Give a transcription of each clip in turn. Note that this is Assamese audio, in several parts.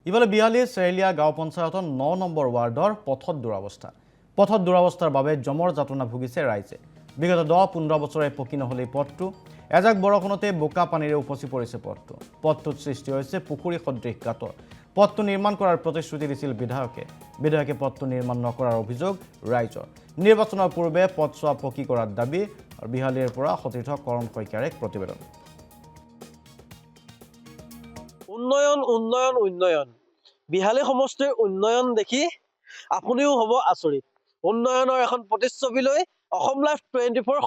ইফালে বিহালীৰ চেৰেলীয়া গাঁও পঞ্চায়তৰ ৯ নম্বৰ ৱাৰ্ডৰ পথত দুৰৱস্থা। পথত দুৰৱস্থাৰ বাবে জমৰ যাতনা ভুগিছে ৰাইজে। বিগত ১০-১৫ বছৰে পকী নহ'ল এই পথটো। এজাক বৰষুণতে বোকা পানীৰে উপচি পৰিছে পথটো। পথটোত সৃষ্টি হৈছে পুখুৰী সদৃশ গাঁতৰ। পথটো নিৰ্মাণ কৰাৰ প্ৰতিশ্ৰুতি দিছিল বিধায়কে পথটো নিৰ্মাণ নকৰাৰ অভিযোগ ৰাইজৰ। নিৰ্বাচনৰ পূৰ্বে পথছোৱা পকী কৰাৰ দাবী আৰু বিহালীৰ পৰা সতীৰ্থ কৰণ শইকীয়াৰ এক প্ৰতিবেদন। উন্নয়ন উন্নয়ন উন্নয়ন বিহালী সমষ্টিৰ উন্নয়ন দেখি আপুনিও হ'ব আচৰিত। উন্নয়নৰ এখন প্ৰতিচ্ছবি লৈ অসম লাইভ 24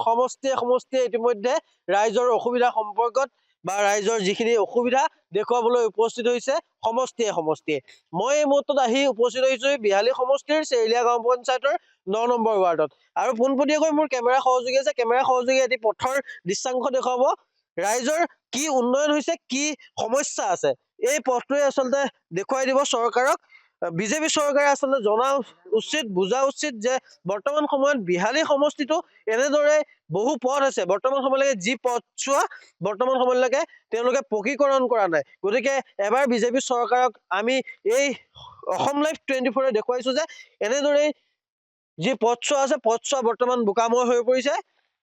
সমষ্টিয়ে ইতিমধ্যে ৰাইজৰ অসুবিধা সম্পৰ্কত বা ৰাইজৰ যিখিনি অসুবিধা দেখুৱাবলৈ উপস্থিত হৈছে সমষ্টিয়ে। মই এই মুহূৰ্তত আহি উপস্থিত হৈছো বিহালী সমষ্টিৰ চেৰেলীয়া গাঁও পঞ্চায়তৰ ৯ নম্বৰ ৱাৰ্ডত। আৰু পোনপটীয়াকৈ মোৰ কেমেৰা সহযোগী আছে, কেমেৰা সহযোগী এটি পথৰ দৃশ্যাংশ দেখুৱাব। ৰাইজৰ কি উন্নয়ন হৈছে, কি সমস্যা আছে, এই পথটোৱে আচলতে দেখুৱাই দিব চৰকাৰক। বিজেপি চৰকাৰে আচলতে জনা উচিত, বুজা উচিত যে বৰ্তমান সময়ত বিহালী সমষ্টিটো এনেদৰে বহু পথ আছে, বৰ্তমান সময়লৈকে যি পথছোৱা বৰ্তমান সময়লৈকে তেওঁলোকে পকীকৰণ কৰা নাই। গতিকে এবাৰ বিজেপি চৰকাৰক আমি এই অসম লাইভ 24 দেখুৱাইছো যে এনেদৰে যি পথছোৱা আছে, পথছোৱা বৰ্তমান বোকাময় হৈ পৰিছে।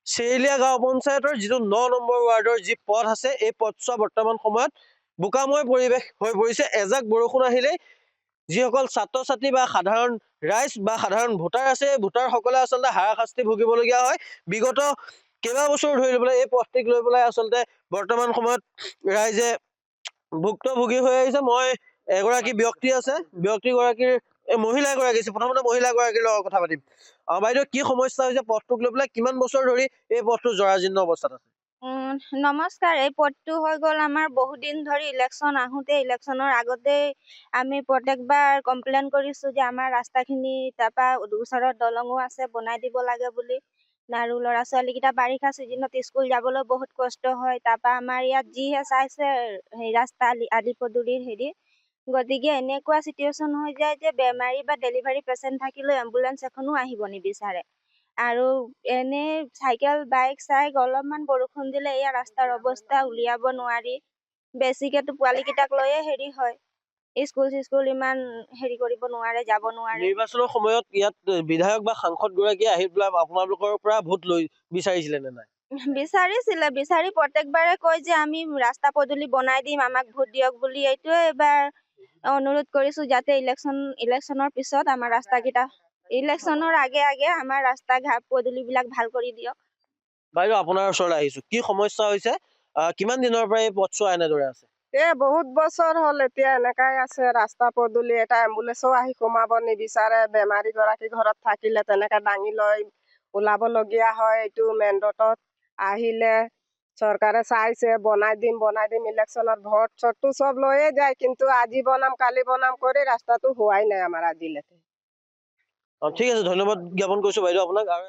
চেৰেলীয়া গাঁও পঞ্চায়তৰ যিটো ৯ নম্বৰ ৱাৰ্ডৰ যি পথ আছে, এই পথছোৱা বৰ্তমান সময়ত বোকাময় পৰিৱেশ হৈ পৰিছে। এজাক বৰষুণ আহিলেই যিসকল ছাত্ৰ ছাত্ৰী বা সাধাৰণ ৰাইজ বা সাধাৰণ ভোটাৰ আছে, ভোটাৰসকলে আচলতে হাৰাশাস্তি ভুগিবলগীয়া হয়। বিগত কেইবাবছৰ ধৰি পেলাই এই পথটিক লৈ পেলাই আচলতে বৰ্তমান সময়ত ৰাইজে ভুক্তভোগী হৈ আহিছে। মই এগৰাকী ব্যক্তি আছে, মহিলা এগৰাকী আছে, প্ৰথমতে মহিলা এগৰাকীৰ লগত কথা পাতিম। বাইদেউ, কি সমস্যা হৈছে পথটোক লৈ পেলাই? কিমান বছৰ ধৰি এই পথটো জৰাজীৰ্ণ অৱস্থাত আছে? নমস্কাৰ। এই পথটো হৈ গ'ল আমাৰ বহুত দিন ধৰি। ইলেকশ্যনৰ আগতেই আমি প্ৰত্যেকবাৰ কমপ্লেইন কৰিছো যে আমাৰ ৰাস্তাখিনি তাৰপৰা ওচৰত দলঙো আছে, বনাই দিব লাগে বুলি। আৰু ল'ৰা ছোৱালীকেইটা বাৰিষা চিজনত স্কুল যাবলৈ বহুত কষ্ট হয়। তাৰপৰা আমাৰ ইয়াত যিহে চাইছে ৰাস্তা আলি পদূলিৰ গতিকে এনেকুৱা চিটুৱেশ্যন হৈ যায় যে বেমাৰী বা ডেলিভাৰী পেচেণ্ট থাকিলেও এম্বুলেঞ্চ এখনো আহিব নিবিচাৰে। আৰু এনে চাইকেল বাইক অলপমান বৰষুণ দিলে এয়া ৰাস্তাৰ অৱস্থা উলিয়াব নোৱাৰি। বেছিকেতো পোৱালীকেইটাক লৈয়ে হয়, স্কুল ইমান কৰিব নোৱাৰে, যাব নোৱাৰে। নিৰ্বাচনৰ সময়ত ইয়াত বিধায়ক বা সাংসদ গৰাকীয়ে আহি পেলাই আপোনালোকৰ পৰা ভোট লৈ বিচাৰিছিলে নে নাই? বিচাৰি প্ৰত্যেকবাৰে কয় যে আমি ৰাস্তা পদূলি বনাই দিম, আমাক ভোট দিয়ক বুলি। এইটোৱে এবাৰ অনুৰোধ কৰিছো যাতে ইলেকশ্যনৰ পিছত আমাৰ ৰাস্তাকেইটা, ইলেকশ্যনৰ আগে আমাৰ ৰাস্তা ঘাট পদূলিবিলাক ভাল কৰি দিয়ক। বাইদেউ, আপোনাৰ ওচৰলৈ আহিছো। কি সমস্যা হৈছে? কিমান দিনৰ পৰা এই পথছোৱা এনেদৰে আছে? বহুত বছৰ হ'ল এতিয়া এনেকাই আছে। ৰাস্তা পদূলি এটা এম্বুলেন্সো আহি সোমাব নিবিচাৰে। বেমাৰী গৰাকী ঘৰত থাকিলে তেনেকে দাঙি লৈ ওলাবলগীয়া হয়। এইটো মেইন ৰোডত আহিলে চৰকাৰে চাইছে বনাই দিম ইলেকশ্যনত ভোট চটটো চব লৈয়ে যায়, কিন্তু আজি বনাম কালি বনাম কৰি ৰাস্তাটো হোৱাই নাই আমাৰ আজিলৈকে। ঠিক আছে, ধন্যবাদ জ্ঞাপন কৰিছো বাইদেউ আপোনাক। আৰু